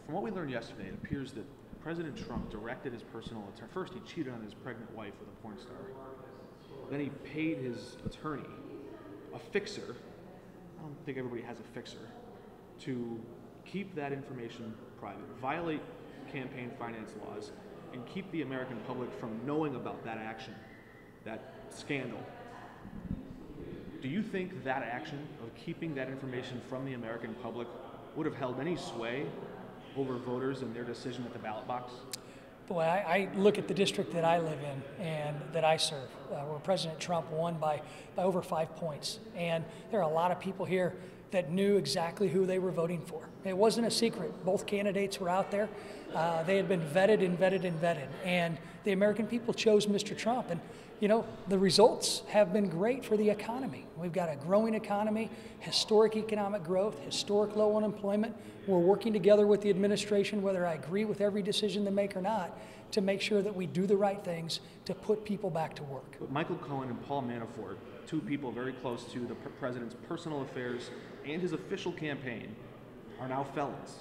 From what we learned yesterday, it appears that President Trump directed his personal attorney. First, he cheated on his pregnant wife with a porn star. Then he paid his attorney, a fixer. I don't think everybody has a fixer, to keep that information private, violate campaign finance laws, and keep the American public from knowing about that action, that scandal. Do you think that action of keeping that information from the American public would have held any sway over voters and their decision at the ballot box? Boy, I look at the district that I live in and that I serve, where President Trump won by over 5 points. And there are a lot of people here that knew exactly who they were voting for. It wasn't a secret. Both candidates were out there. They had been vetted and vetted and vetted. And the American people chose Mr. Trump. And, you know, the results have been great for the economy. We've got a growing economy, historic economic growth, historic low unemployment. We're working together with the administration, whether I agree with every decision they make or not, to make sure that we do the right things to put people back to work. But Michael Cohen and Paul Manafort, two people very close to the president's personal affairs and his official campaign, are now felons.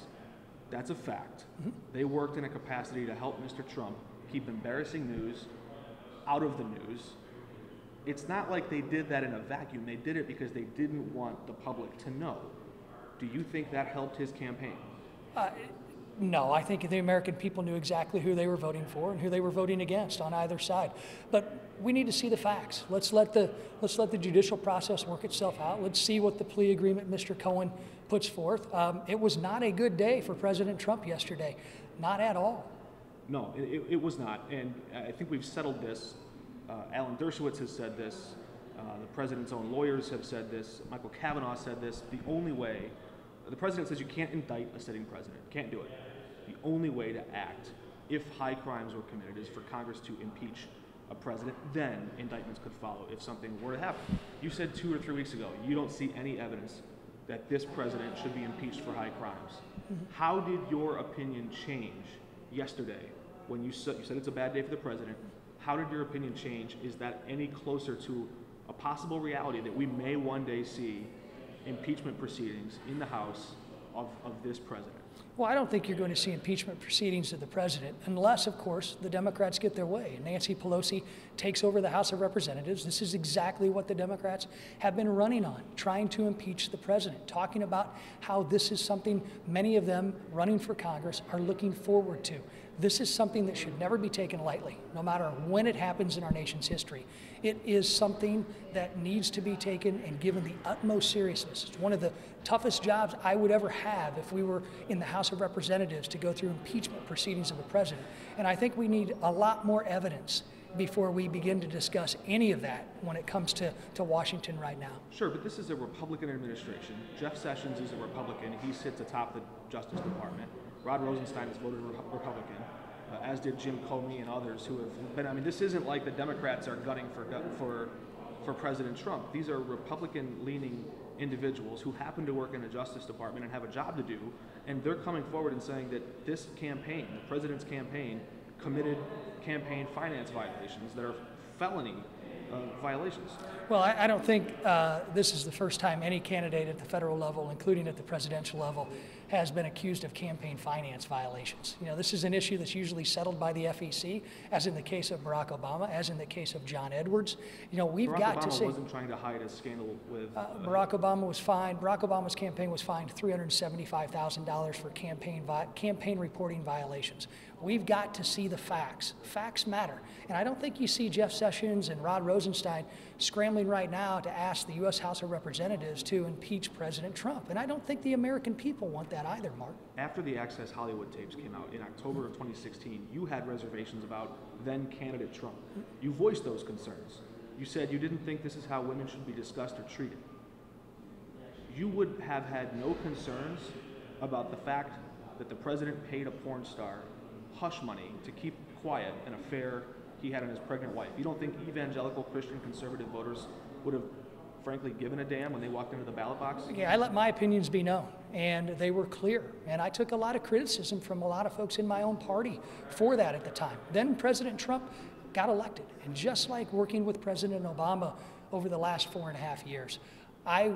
That's a fact. Mm-hmm. They worked in a capacity to help Mr. Trump keep embarrassing news out of the news. It's not like they did that in a vacuum. They did it because they didn't want the public to know. Do you think that helped his campaign? No, I think the American people knew exactly who they were voting for and who they were voting against on either side. But we need to see the facts. Let's let the judicial process work itself out. Let's see what the plea agreement Mr. Cohen puts forth. It was not a good day for President Trump yesterday, not at all. No, it was not, and I think we've settled this. Alan Dershowitz has said this. The president's own lawyers have said this. Michael Kavanaugh said this. The only way, the president says you can't indict a sitting president. Can't do it. The only way to act, if high crimes were committed, is for Congress to impeach a president. Then indictments could follow if something were to happen. You said 2 or 3 weeks ago you don't see any evidence that this president should be impeached for high crimes. Mm-hmm. How did your opinion change yesterday when you said it's a bad day for the president? How did your opinion change? Is that any closer to a possible reality that we may one day see impeachment proceedings in the House of this president? Well, I don't think you're going to see impeachment proceedings of the president unless, of course, the Democrats get their way and Nancy Pelosi takes over the House of Representatives. This is exactly what the Democrats have been running on, trying to impeach the president, talking about how this is something many of them running for Congress are looking forward to. This is something that should never be taken lightly, no matter when it happens in our nation's history. It is something that needs to be taken and given the utmost seriousness. It's one of the toughest jobs I would ever have if we were in the House of Representatives to go through impeachment proceedings of the president. And I think we need a lot more evidence before we begin to discuss any of that when it comes to Washington right now. Sure, but this is a Republican administration. Jeff Sessions is a Republican. He sits atop the Justice Department. Rod Rosenstein has voted Republican, as did Jim Comey and others who have been. I mean, this isn't like the Democrats are gunning for President Trump. These are Republican-leaning individuals who happen to work in the Justice Department and have a job to do, and they're coming forward and saying that this campaign, the president's campaign, committed campaign finance violations that are felony violations. Well, I don't think this is the first time any candidate at the federal level, including at the presidential level, has been accused of campaign finance violations. You know, this is an issue that's usually settled by the FEC, as in the case of Barack Obama, as in the case of John Edwards. You know, we've got to see. Barack Obama wasn't trying to hide a scandal with. Barack Obama was fined. Barack Obama's campaign was fined $375,000 for campaign reporting violations. We've got to see the facts. Facts matter. And I don't think you see Jeff Sessions and Rod Rosenstein scrambling right now to ask the U.S. House of Representatives to impeach President Trump. And I don't think the American people want that either, Mark. After the Access Hollywood tapes came out in October of 2016, you had reservations about then-candidate Trump. You voiced those concerns. You said you didn't think this is how women should be discussed or treated. You would have had no concerns about the fact that the president paid a porn star hush money to keep quiet an affair he had on his pregnant wife. You don't think evangelical Christian conservative voters would have frankly given a damn when they walked into the ballot box? Yeah, I let my opinions be known, and they were clear. And I took a lot of criticism from a lot of folks in my own party for that at the time. Then President Trump got elected, and just like working with President Obama over the last 4.5 years, I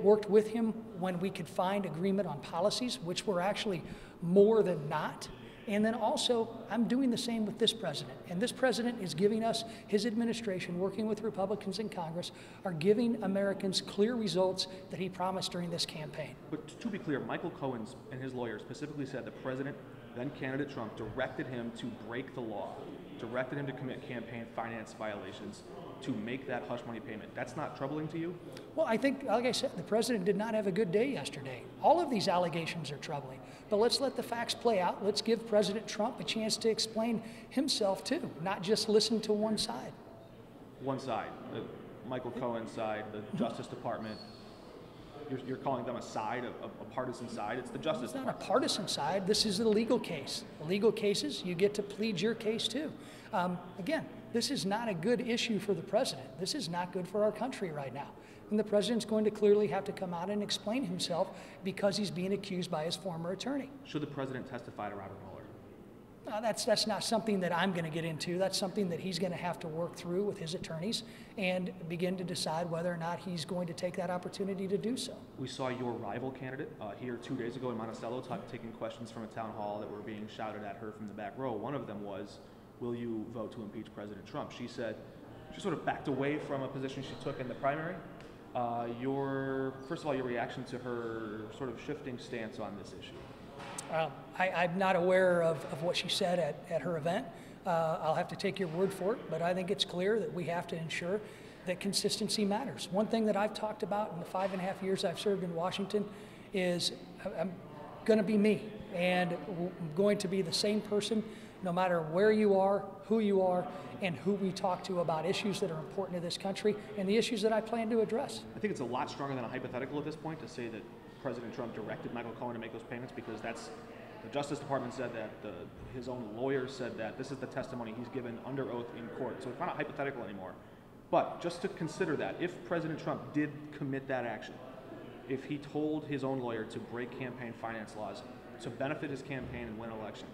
worked with him when we could find agreement on policies, which were actually more than not. And then also, I'm doing the same with this president. And this president is giving us, his administration, working with Republicans in Congress, are giving Americans clear results that he promised during this campaign. But to be clear, Michael Cohen and his lawyers specifically said the president, then candidate Trump, directed him to break the law, directed him to commit campaign finance violations, to make that hush money payment. That's not troubling to you? Well, I think, like I said, the president did not have a good day yesterday. All of these allegations are troubling. But let's let the facts play out. Let's give President Trump a chance to explain himself too, not just listen to one side. One side, the Michael Cohen side, the Justice Department. You're calling them a side, a partisan side. It's the Justice Department. It's not a partisan side. This is a legal case. Legal cases, you get to plead your case too. Again, this is not a good issue for the president. This is not good for our country right now. And the president's going to clearly have to come out and explain himself because he's being accused by his former attorney. Should the president testify to Robert Mueller? That's not something that I'm going to get into. That's something that he's going to have to work through with his attorneys and begin to decide whether or not he's going to take that opportunity to do so. We saw your rival candidate here 2 days ago in Monticello taking questions from a town hall that were being shouted at her from the back row. One of them was, will you vote to impeach President Trump? She said, she sort of backed away from a position she took in the primary. First of all, your reaction to her sort of shifting stance on this issue? I'm not aware of what she said at her event. I'll have to take your word for it, but I think it's clear that we have to ensure that consistency matters. One thing that I've talked about in the 5.5 years I've served in Washington is I'm going to be me, and I'm going to be the same person no matter where you are, who you are, and who we talk to about issues that are important to this country and the issues that I plan to address. I think it's a lot stronger than a hypothetical at this point to say that President Trump directed Michael Cohen to make those payments, because that's, the Justice Department said that, his own lawyers said that, this is the testimony he's given under oath in court. So it's not a hypothetical anymore. But just to consider that, if President Trump did commit that action, if he told his own lawyer to break campaign finance laws to benefit his campaign and win an election,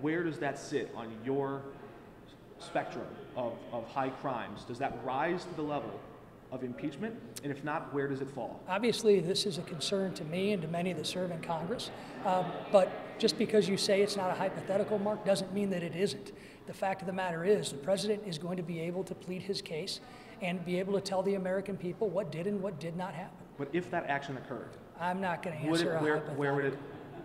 where does that sit on your spectrum of high crimes? Does that rise to the level of impeachment? And if not, where does it fall? Obviously, this is a concern to me and to many that serve in Congress. But just because you say it's not a hypothetical, Mark, doesn't mean that it isn't. The fact of the matter is the president is going to be able to plead his case and be able to tell the American people what did and what did not happen. But if that action occurred, I'm not going to answer where would it?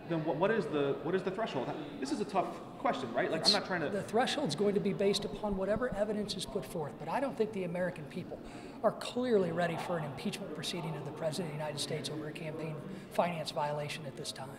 Then what is the threshold? This is a tough question, right? Like, I'm not trying to. The threshold's going to be based upon whatever evidence is put forth, but I don't think the American people are clearly ready for an impeachment proceeding of the President of the United States over a campaign finance violation at this time.